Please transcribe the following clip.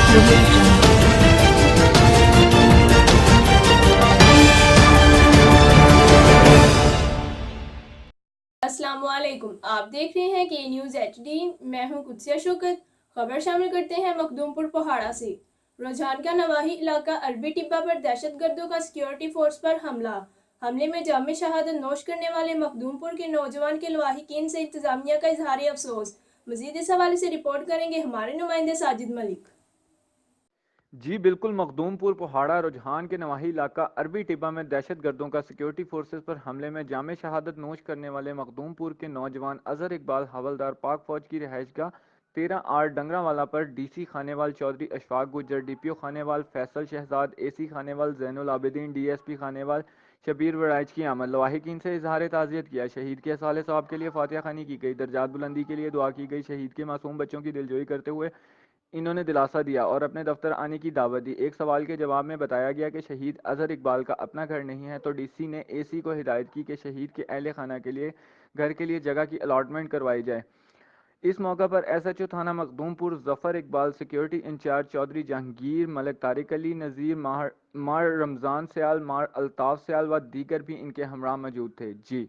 audio jungle. अस्सलाम वालेकुम, आप देख रहे हैं के न्यूज़ HD। मैं हूं कुदसिया शौकत। खबर शामिल करते हैं मखदूमपुर पहाड़ा से। रुझान का नवाही इलाका अरबी टिब्बा पर दहशतगर्दों का सिक्योरिटी फोर्स पर हमले में जाम शहादत नोश करने वाले मखदूमपुर के नौजवान के लवाहिकीन से इंतजामिया का इजहार अफसोस। मजीद इस हवाले से रिपोर्ट करेंगे हमारे नुमाइंदे साजिद मलिक। जी बिल्कुल, मखदूमपुर पहाड़ा रुझान के नवाही इलाका अरबी टिब्बा में दहशत गर्दों का सिक्योरिटी फोर्सेस पर हमले में जाम शहादत नोश करने वाले मखदूमपुर के नौजवान अजहर इकबाल हवलदार पाक फौज की रिहाइशगाह 13 आर डंगरावाला पर DC Khanewal Chaudhry Ashfaq Gujjar, DPO Khanewal Faisal Shahzad, AC Khanewal Zainul Abideen, DSP Khanewal Shabbir Waraich की आमद। लवाहिकीन से इजहार ताज़ियत किया। शहीद के साले सवाब के लिए फातिहा खानी की गई, दर्जात बुलंदी के लिए दुआ की गई। शहीद के मासूम बच्चों की दिलजोई करते हुए इन्होंने दिलासा दिया और अपने दफ्तर आने की दावत दी। एक सवाल के जवाब में बताया गया कि शहीद अजहर इकबाल का अपना घर नहीं है, तो डीसी ने एसी को हिदायत की कि शहीद के अहल खाना के लिए घर के लिए जगह की अलॉटमेंट करवाई जाए। इस मौका पर एसएचओ थाना मखदूमपुर जफर इकबाल, सिक्योरिटी इंचार्ज चौधरी जहांगीर मलिक, तारिक अली नज़ीर, मार रमज़ान सयाल, मार अल्ताफ़ सयाल व दीगर भी इनके हमरा मौजूद थे। जी।